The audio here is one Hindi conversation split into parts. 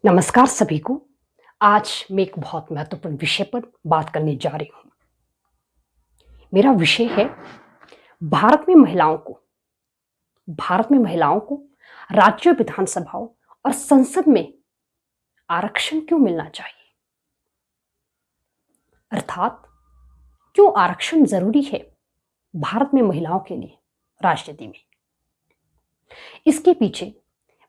नमस्कार सभी को। आज मैं एक बहुत महत्वपूर्ण विषय पर बात करने जा रही हूँ। मेरा विषय है भारत में महिलाओं को राज्य विधानसभाओं और संसद में आरक्षण क्यों मिलना चाहिए, अर्थात क्यों आरक्षण जरूरी है भारत में महिलाओं के लिए राजनीति में। इसके पीछे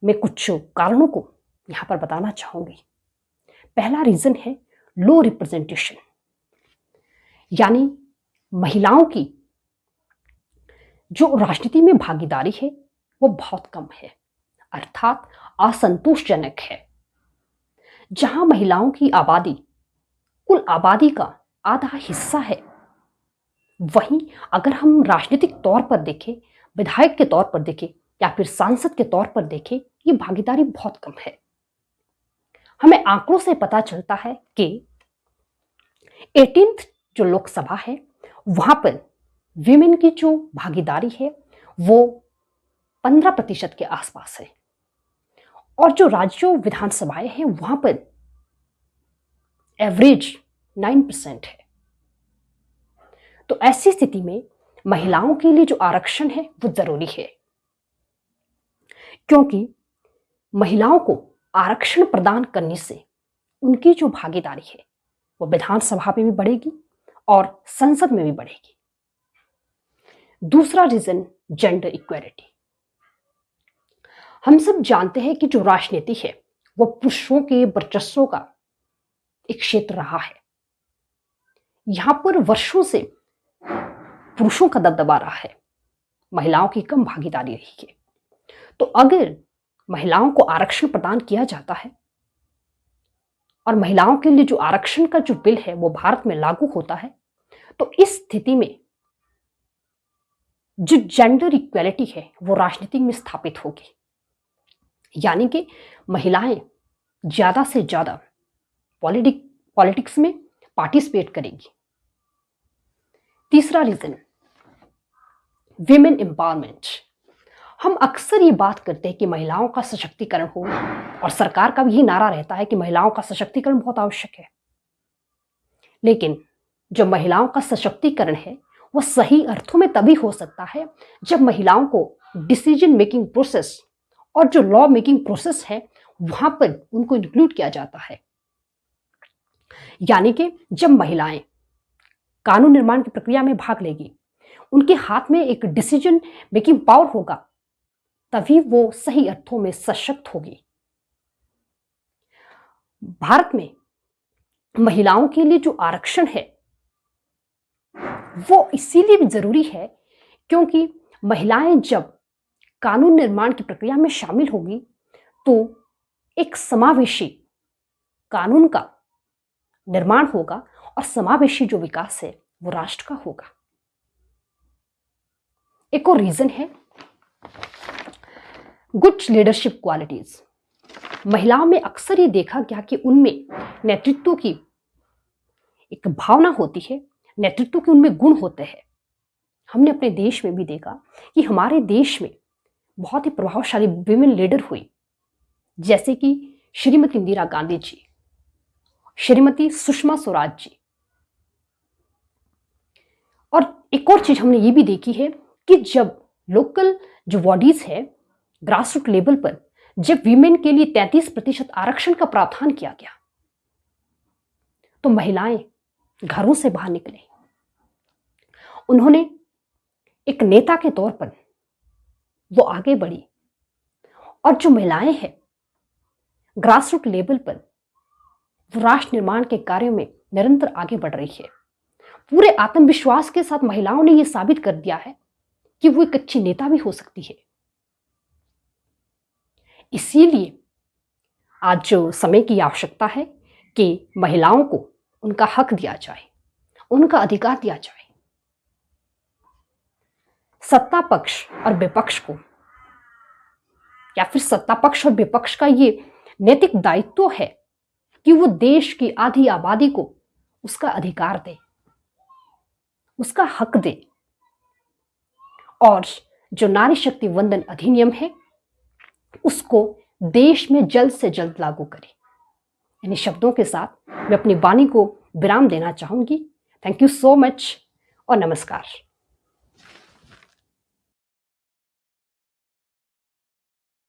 मैं कुछ कारणों को यहां पर बताना चाहूंगी। पहला रीजन है लो रिप्रेजेंटेशन, यानी महिलाओं की जो राजनीति में भागीदारी है वो बहुत कम है, अर्थात असंतोषजनक है। जहां महिलाओं की आबादी कुल आबादी का आधा हिस्सा है, वहीं अगर हम राजनीतिक तौर पर देखें, विधायक के तौर पर देखें या फिर सांसद के तौर पर देखें, ये भागीदारी बहुत कम है। हमें आंकड़ों से पता चलता है कि 18th जो लोकसभा है वहां पर विमेन की जो भागीदारी है वो 15% के आसपास है, और जो राज्यों विधानसभाएं हैं वहां पर एवरेज 9% है। तो ऐसी स्थिति में महिलाओं के लिए जो आरक्षण है वो जरूरी है, क्योंकि महिलाओं को आरक्षण प्रदान करने से उनकी जो भागीदारी है वो विधानसभा में भी बढ़ेगी और संसद में भी बढ़ेगी। दूसरा रीजन जेंडर इक्वालिटी। हम सब जानते हैं कि जो राजनीति है वो पुरुषों के वर्चस्व का एक क्षेत्र रहा है। यहां पर वर्षों से पुरुषों का दबदबा रहा है, महिलाओं की कम भागीदारी रही है। तो अगर महिलाओं को आरक्षण प्रदान किया जाता है और महिलाओं के लिए जो आरक्षण का जो बिल है वो भारत में लागू होता है, तो इस स्थिति में जो जेंडर इक्वालिटी है वो राजनीति में स्थापित होगी, यानी कि महिलाएं ज्यादा से ज्यादा पॉलिटिक्स में पार्टिसिपेट करेंगी। तीसरा रीजन विमेन एम्पावरमेंट। हम अक्सर ये बात करते हैं कि महिलाओं का सशक्तिकरण हो, और सरकार का भी यही नारा रहता है कि महिलाओं का सशक्तिकरण बहुत आवश्यक है। लेकिन जो महिलाओं का सशक्तिकरण है वो सही अर्थों में तभी हो सकता है जब महिलाओं को डिसीजन मेकिंग प्रोसेस और जो लॉ मेकिंग प्रोसेस है वहां पर उनको इंक्लूड किया जाता है। यानी कि जब महिलाएं कानून निर्माण की प्रक्रिया में भाग लेगी, उनके हाथ में एक डिसीजन मेकिंग पावर होगा, तभी वो सही अर्थों में सशक्त होगी। भारत में महिलाओं के लिए जो आरक्षण है वो इसीलिए भी जरूरी है क्योंकि महिलाएं जब कानून निर्माण की प्रक्रिया में शामिल होगी तो एक समावेशी कानून का निर्माण होगा, और समावेशी जो विकास है वो राष्ट्र का होगा। एक और रीजन है गुड लीडरशिप क्वालिटीज। महिलाओं में अक्सर ये देखा गया कि उनमें नेतृत्व की एक भावना होती है, नेतृत्व के उनमें गुण होते हैं। हमने अपने देश में भी देखा कि हमारे देश में बहुत ही प्रभावशाली विमेन लीडर हुई, जैसे कि श्रीमती इंदिरा गांधी जी, श्रीमती सुषमा स्वराज जी। और एक और चीज हमने ये भी देखी है कि जब लोकल जो बॉडीज है, ग्रास रूट लेवल पर जब वीमेन के लिए 33% आरक्षण का प्रावधान किया गया, तो महिलाएं घरों से बाहर निकले। उन्होंने एक नेता के तौर पर वो आगे बढ़ी, और जो महिलाएं हैं ग्रास रूट लेवल पर वो राष्ट्र निर्माण के कार्यों में निरंतर आगे बढ़ रही है। पूरे आत्मविश्वास के साथ महिलाओं ने यह साबित कर दिया है कि वो एक अच्छी नेता भी हो सकती है। इसीलिए आज जो समय की आवश्यकता है कि महिलाओं को उनका हक दिया जाए, उनका अधिकार दिया जाए। सत्ता पक्ष और विपक्ष को, या फिर सत्ता पक्ष और विपक्ष का ये नैतिक दायित्व है कि वो देश की आधी आबादी को उसका अधिकार दे, उसका हक दे, और जो नारी शक्ति वंदन अधिनियम है उसको देश में जल्द से जल्द लागू करे। इन्हीं शब्दों के साथ मैं अपनी वाणी को विराम देना चाहूंगी। थैंक यू सो मच और नमस्कार।